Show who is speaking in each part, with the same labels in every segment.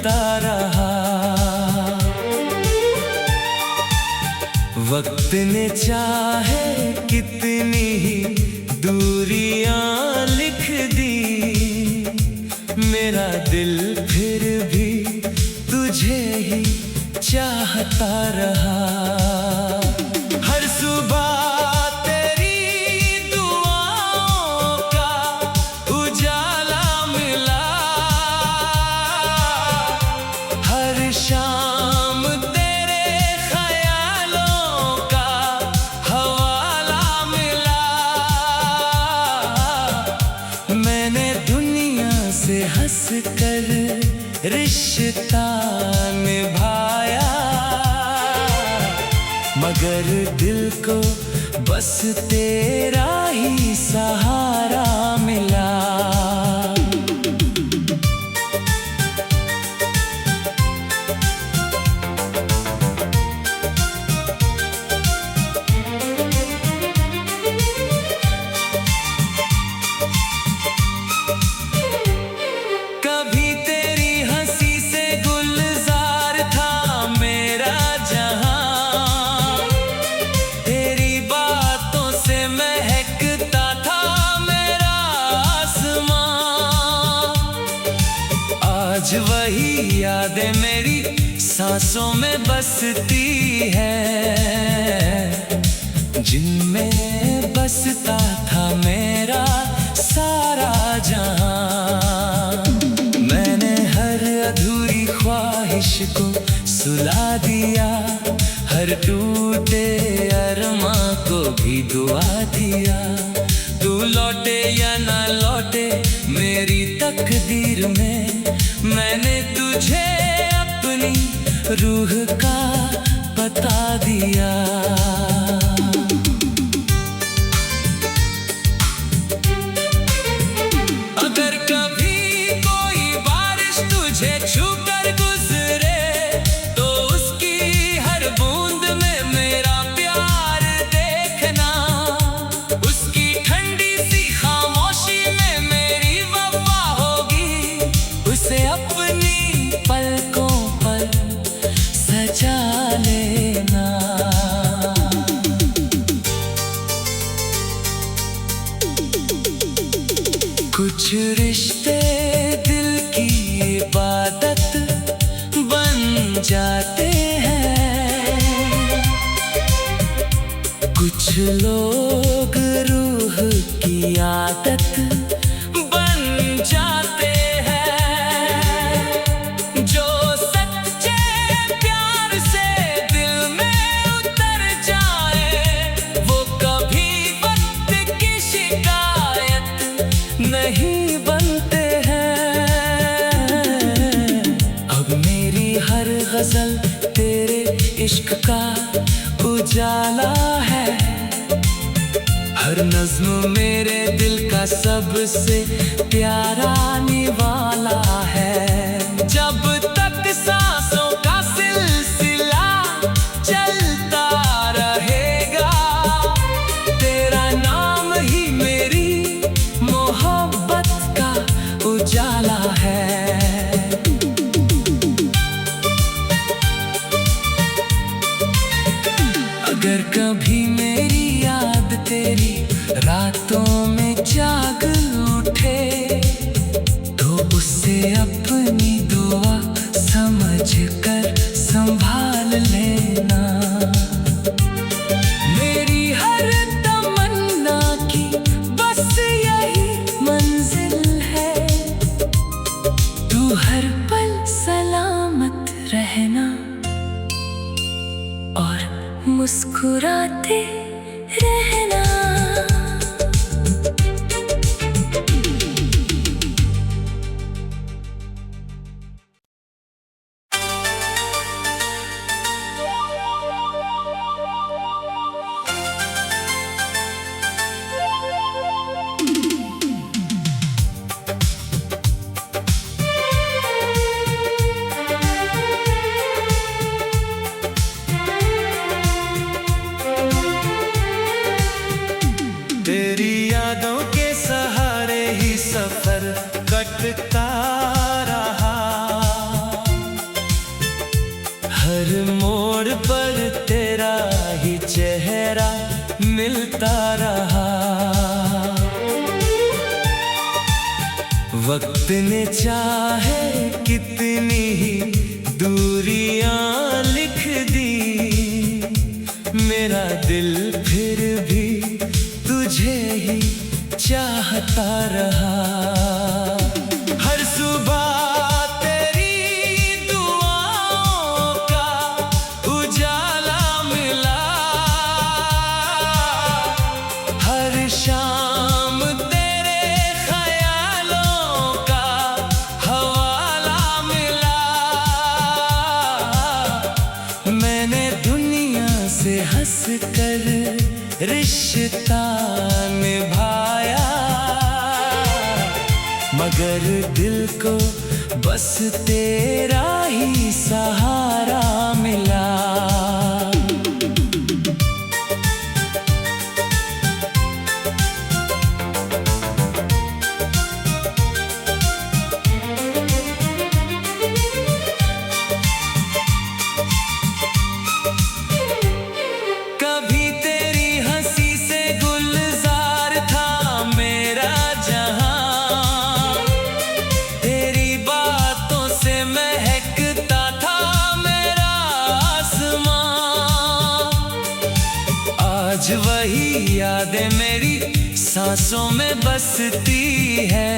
Speaker 1: चलता रहा। वक्त ने चाहे कितनी ही दूरियां लिख दी, मेरा दिल फिर भी तुझे ही चाहता रहा। हर सुबह तेरी दुआओं का उजाला मिला, हर शाम तेरे ख्यालों का हवाला मिला। मैंने दुनिया से हंस कर रिश्ता निभाया, मगर दिल को बस तेरा ही सहारा मिला। कभी तेरी हंसी से गुलजार था मेरा जहां, तेरी बातों से महकता था मेरा आसमां। आज वही यादें मेरी सांसों में बसती है, जिनमें बसता था मेरा सारा जहां। मैंने हर अधूरी ख्वाहिश को सुला दिया, हर टूटे अरमां को भी दुआ दिया। तू लौटे या ना लौटे मेरी तकदीर में, मैंने तुझे अपनी रूह का बता दिया। अगर कभी कोई बारिश तुझे छूकर गुजरे, तो उसकी हर बूंद में मेरा प्यार देखना, उसकी ठंडी सी खामोशी में मेरी वफा होगी। उसे अपनी पलकों पर सजा लेना। कुछ रिश्ते दिल की इबादत बन जाते हैं, कुछ लोग रूह की आदत बन जाते हैं। जो सच्चे प्यार से दिल में उतर जाए, वो कभी वक्त की शिकायत नहीं बनते हैं। अब मेरी हर गजल तेरे इश्क का उजाला है, हर नज़्म मेरे दिल का सबसे प्यारा निवाला है। जब तक सांसों का सिलसिला चलता रहेगा, तेरा नाम ही मेरी मोहब्बत का उजाला है। अगर कभी मेरी याद तेरी रातों में जाग उठे, तो उसे अपनी दुआ समझ कर संभाल लेना। मेरी हर तमन्ना की बस यही मंजिल है, तू हर पल सलामत रहना और मुस्कुराते रहना। तेरी यादों के सहारे ही सफर कटता रहा। मिलता रहा। वक्त ने चाहे कितनी ही दूरियां लिख दी, मेरा दिल फिर भी तुझे ही चाहता रहा। हर सुबह तेरी दुआओं का उजाला मिला, हर शाम तेरे ख्यालों का हवाला मिला। मैंने दुनिया से हंस कर रिश्ता निभाया, मगर दिल को बस तेरा ही सहारा मिला। कभी तेरी हंसी से गुलजार था मेरा जहां, तेरी बातों से महकता था मेरा आसमां। आज वही यादें मेरी सांसों में बसती है,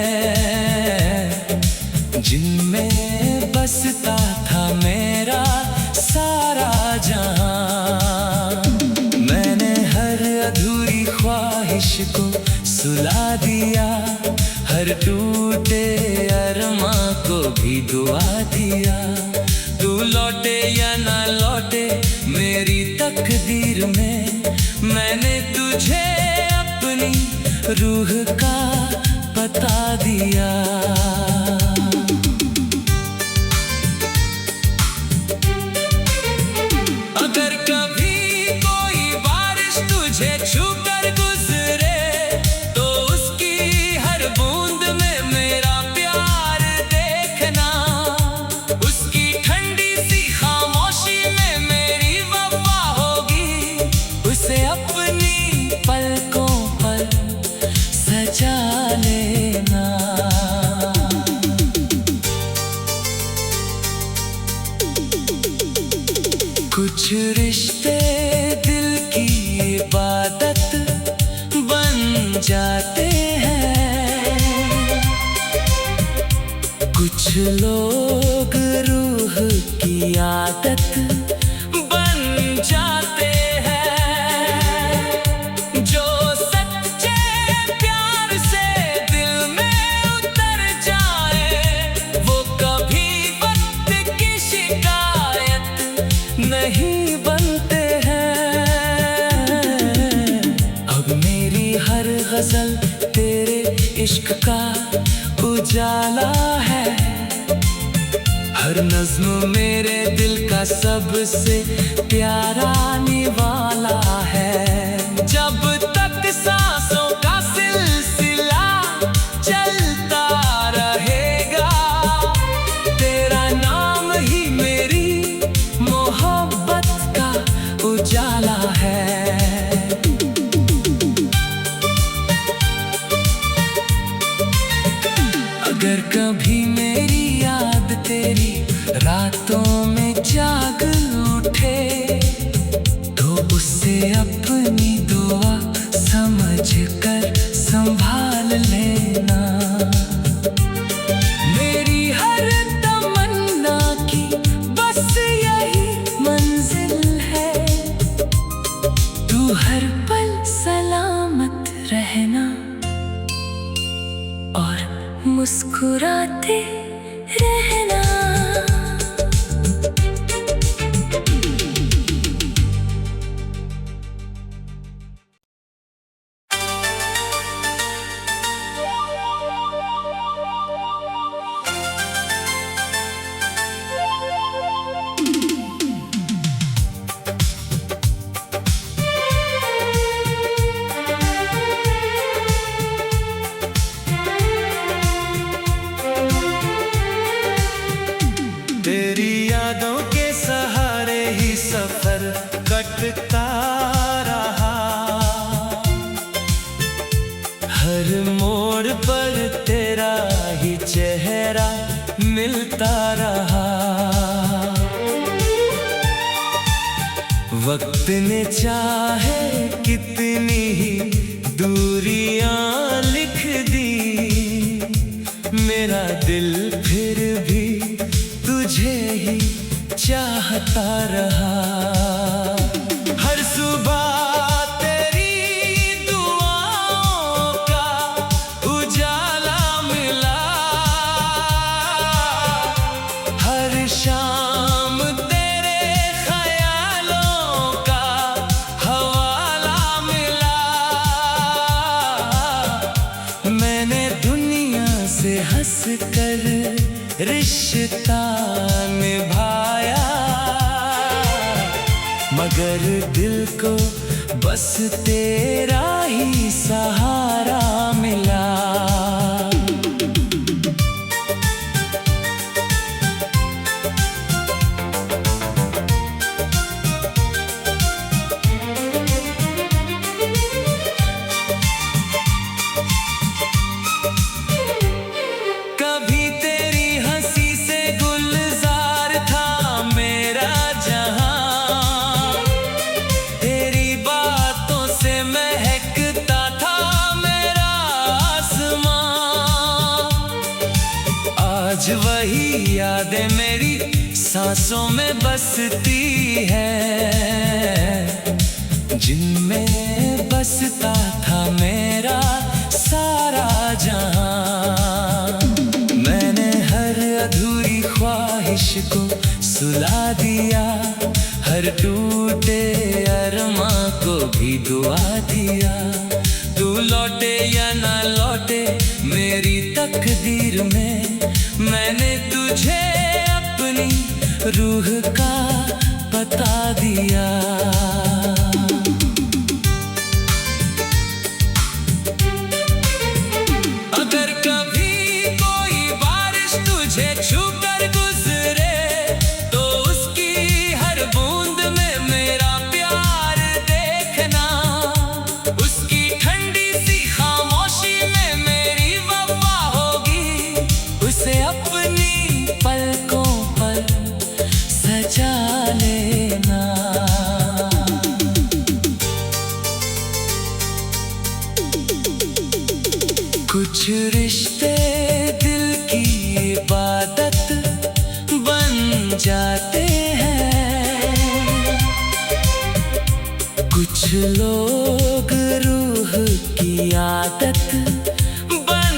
Speaker 1: जिनमें बसता था मेरा सारा जहां। मैंने हर अधूरी ख्वाहिश को सुला दिया, हर टूटे अरमां को भी दुआ दिया। तू लौटे या ना लौटे मेरी तकदीर में, मैंने तुझे अपनी रूह का बता दिया। अगर कभी कोई बारिश तुझे छूकर गुजरे, तो उसकी हर बूंद में मेरा प्यार देखना। उसकी ठंडी सी खामोशी में मेरी वफा होगी, उसे अपनी पलकों पर सजा लेना। कुछ रिश्ते दिल की इबादत बन जाते हैं, कुछ लोग रूह की आदत बन जाते हैं। जो सच्चे प्यार से दिल में उतर जाए, वो कभी वक्त की शिकायत नहीं बनते हैं। अब मेरी हर गजल तेरे इश्क का उजाला है, हर नज्म मेरे दिल का सबसे प्यारा निवाला है। जब तक सांसों का सिलसिला चलता रहेगा, तेरा नाम ही मेरी मोहब्बत का उजाला है। अगर कभी मेरी याद तेरी रातों में जाग उठे, तो उसे अपनी दुआ समझ कर संभाल लेना। मेरी हर तमन्ना की बस यही मंजिल है, तू हर पल सलामत रहना और मुस्कुराते रहना। हर मोड़ पर तेरा ही चेहरा मिलता रहा। वक्त ने चाहे कितनी ही दूरियां लिख दी, मेरा दिल फिर भी तुझे ही चाहता रहा। हर सुबह शाम तेरे ख्यालों का हवाला मिला। मैंने दुनिया से हंस कर रिश्ता निभाया, मगर दिल को बस तेरा ही सहारा मिला। आज वही यादें मेरी सांसों में बसती है, जिनमें बसता था मेरा सारा जहां। मैंने हर अधूरी ख्वाहिश को सुला दिया, हर टूटे अरमां को भी दुआ दिया। तू लौटे या ना लौटे मेरी तकदीर में, मैंने तुझे अपनी रूह का बता दिया। अगर कभी कोई बारिश तुझे छूकर गुजरे, तो उसकी हर बूंद में मेरा प्यार देखना। उसकी ठंडी सी खामोशी में मेरी वफा होगी, उसे अपनी पलकों पर सजा लेना। कुछ रिश्ते दिल की इबादत बन जाते हैं, कुछ लोग रूह की आदत बन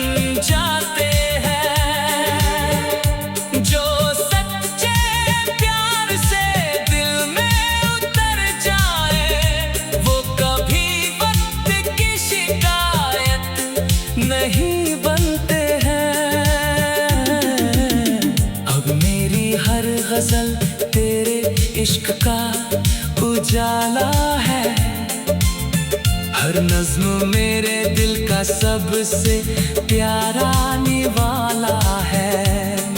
Speaker 1: जाते हैं। जो सच्चे प्यार से दिल में उतर जाए, वो कभी वक्त की शिकायत नहीं बनते हैं। अब मेरी हर गजल तेरे इश्क का उजाला है, हर नज्म मेरे दिल का सबसे प्यारा निवाला है।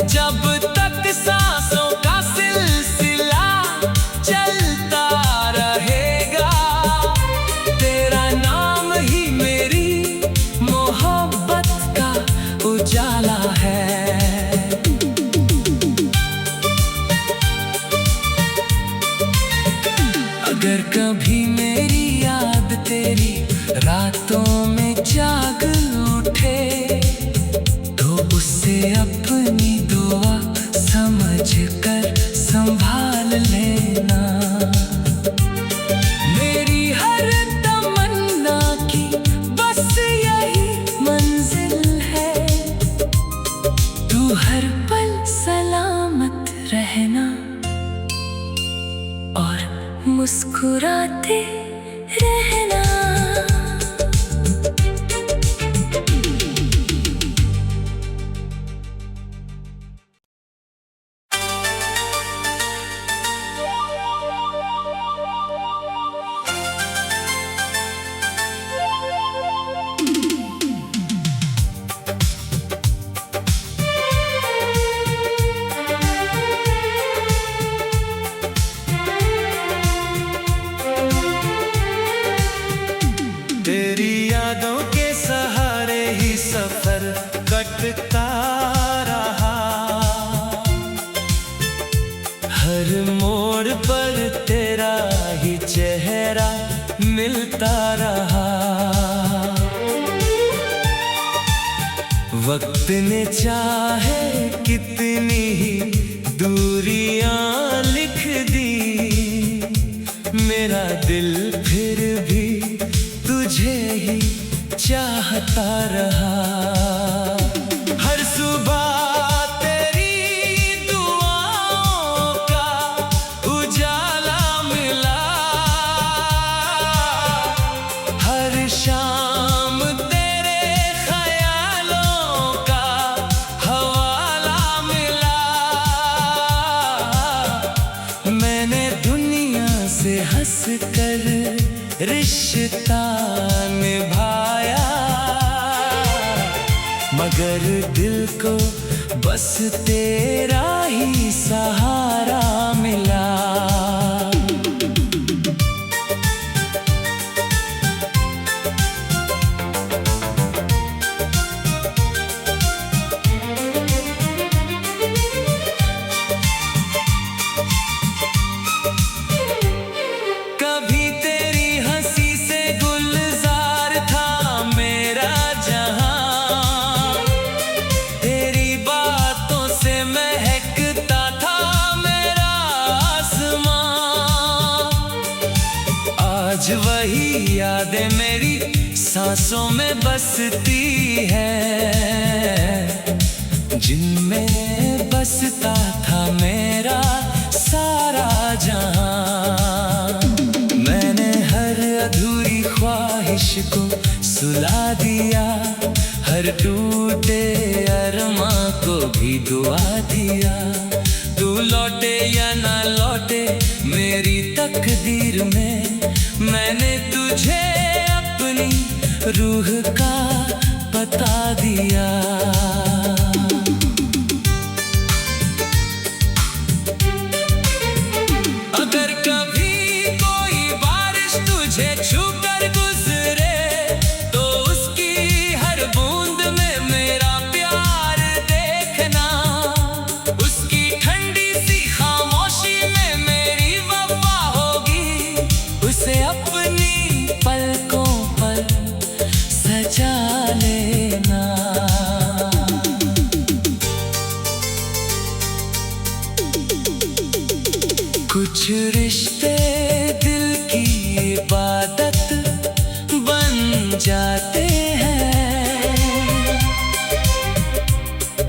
Speaker 1: जब तक सांसों का सिलसिला चलता रहेगा, तेरा नाम ही मेरी मोहब्बत का उजाला है। अगर कभी मेरी याद तेरी रातों में जाग उठे, तो उसे अपनी दुआ समझ कर संभाल लेना। मेरी हर तमन्ना की बस यही मंजिल है, तू हर पल सलामत रहना और मुस्कुराते रहना। चलता रहा। वक्त ने चाहे कितनी ही दूरियां लिख दी, मेरा दिल फिर भी तुझे ही चाहता रहा। हर सुबह तेरी दुआओं का उजाला मिला, हर शाम तेरे ख्यालों का हवाला मिला। मैंने दुनिया से हंस कर रिश्ता निभाया, मगर दिल को बस तेरा ही सहारा मिला। कभी तेरी हंसी से गुलजार था मेरा जहां, तेरी बातों से महकता था मेरा आसमां। आज वही यादें मेरी सांसों में बसती है, जिनमें बसता था मेरा सारा जहां। मैंने हर अधूरी ख्वाहिश को सुला दिया, हर टूटे अरमां को भी दुआ दिया। तू लौटे या ना लौटे मेरी तकदीर में, मैंने तुझे अपनी रूह का बता दिया। अगर कभी कोई बारिश तुझे छूकर गुजरे, तो उसकी हर बूंद में मेरा प्यार देखना। उसकी ठंडी सी खामोशी में मेरी वफा होगी, उसे अपनी पलकों पर सजा लेना। कुछ रिश्ते दिल की इबादत बन जाते हैं,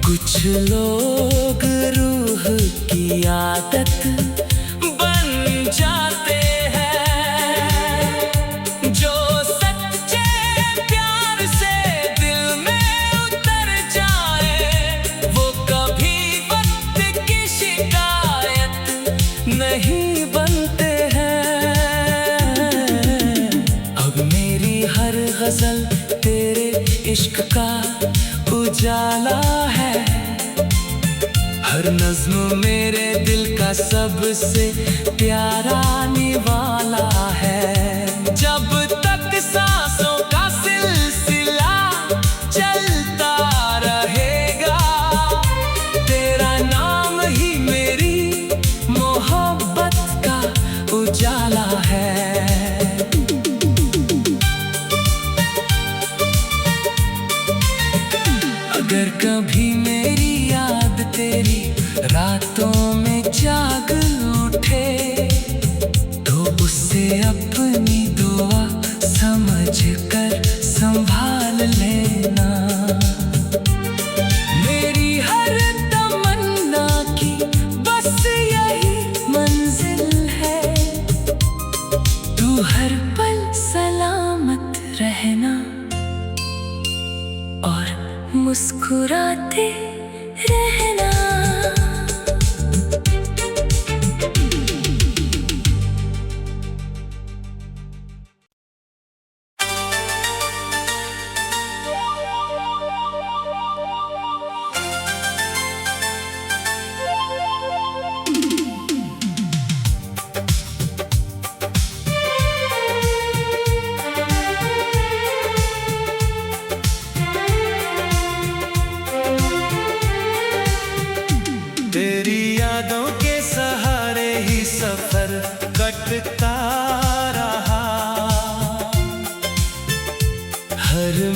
Speaker 1: कुछ लोग रूह की आदत बन जाते हैं। जो सच्चे प्यार से दिल में उतर जाए, वो कभी वक्त की शिकायत नहीं बनते हैं। अब मेरी हर गजल तेरे इश्क का उजाला है, हर नज्म मेरे दिल का सबसे प्यारा निवाला है। जब तक सांसों का सिलसिला चलता रहेगा, तेरा नाम ही मेरी मोहब्बत का उजाला है। अगर कभी मेरी याद तेरी रातों में जाग उठे, तो उसे अपनी दुआ समझ कर संभाल लेना। मेरी हर तमन्ना की बस यही मंजिल है, तू हर पल सलामत रहना और मुस्कुराते रहना।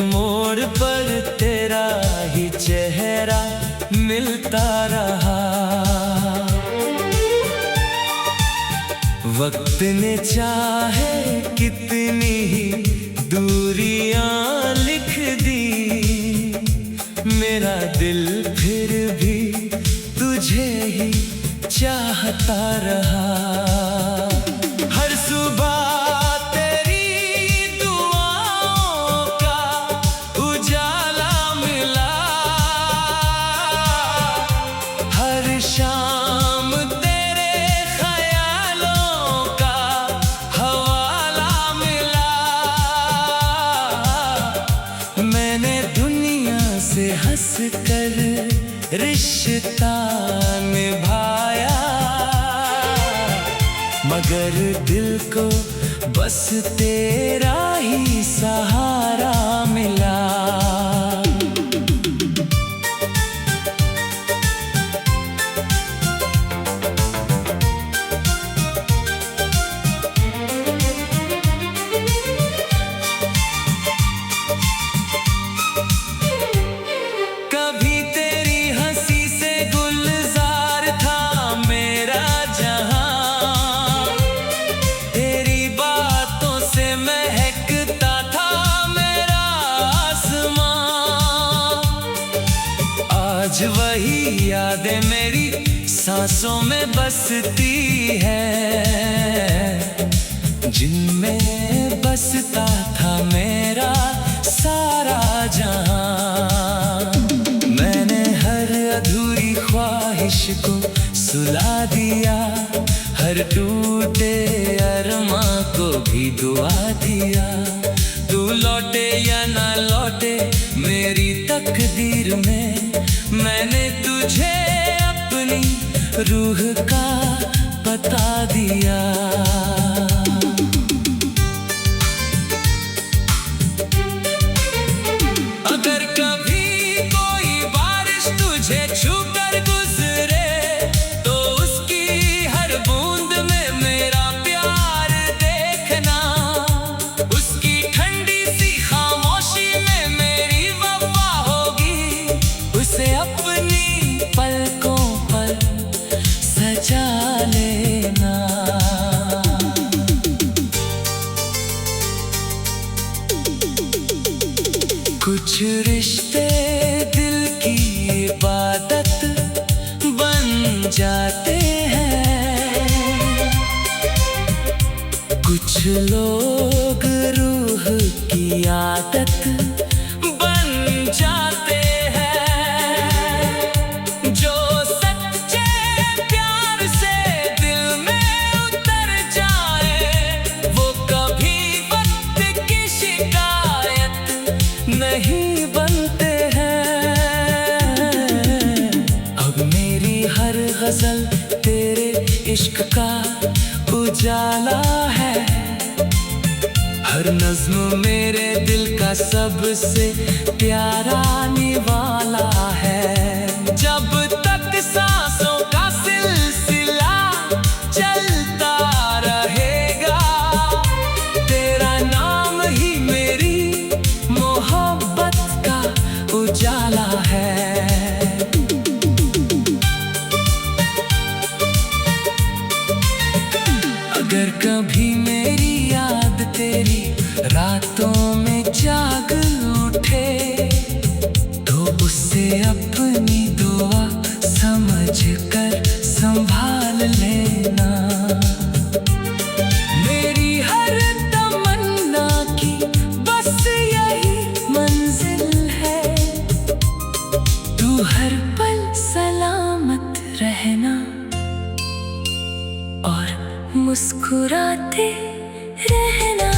Speaker 1: मोड़ पर तेरा ही चेहरा मिलता रहा। वक्त ने चाहे कितनी ही दूरियां लिख दी, मेरा दिल फिर भी तुझे ही चाहता रहा। हर सुबह तेरी दुआओं का उजाला मिला, हर शाम तेरे ख्यालों का हवाला मिला। मैंने दुनिया से हंस कर रिश्ता निभाया, मगर दिल को बस तेरा ही सहारा मिला। कभी तेरी हंसी से गुलजार था मेरा जहां, तेरी बातों से महकता था मेरा आसमां। आज वही यादें मेरी सांसों में बसती है, जिनमें बसता था मेरा सारा जहां। मैंने हर अधूरी ख्वाहिश को सुला दिया, हर टूटे अरमां को भी दुआ दिया। तू लौटे या ना लौटे मेरी तकदीर में, मैंने तुझे अपनी रूह का बता दिया। अगर कभी कोई बारिश तुझे छूकर गुजरे, तो उसकी हर बूंद में मेरा प्यार देखना। उसकी ठंडी सी खामोशी में मेरी वफा होगी, उसे अपनी पलकों पर सजा लेना। कुछ रिश्ते दिल की इबादत बन जाते हैं, कुछ लोग रूह की आदत बन जाते हैं। जो सच्चे प्यार से दिल में उतर जाए, वो कभी वक्त की शिकायत नहीं बनते हैं। अब मेरी हर गजल तेरे इश्क का उजाला है, हर नज्म मेरे दिल का सबसे प्यारा निवाला है। जब तक सांसों का सिलसिला चलता रहेगा, तेरा नाम ही मेरी मोहब्बत का उजाला है। अगर कभी मेरी याद तेरी रातों में जाग उठे, तो उसे अपनी दुआ समझ कर संभाल लेना। मेरी हर तमन्ना की बस यही मंजिल है, तू हर पल सलामत रहना और मुस्कुराते रहना।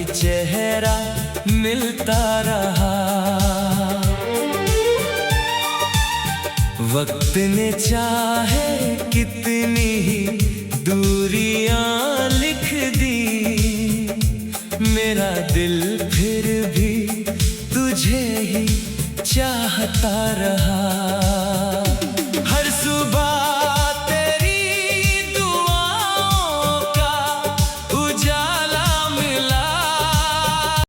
Speaker 1: चेहरा मिलता रहा। वक्त ने चाहे कितनी ही दूरियां लिख दी, मेरा दिल फिर भी तुझे ही चाहता रहा।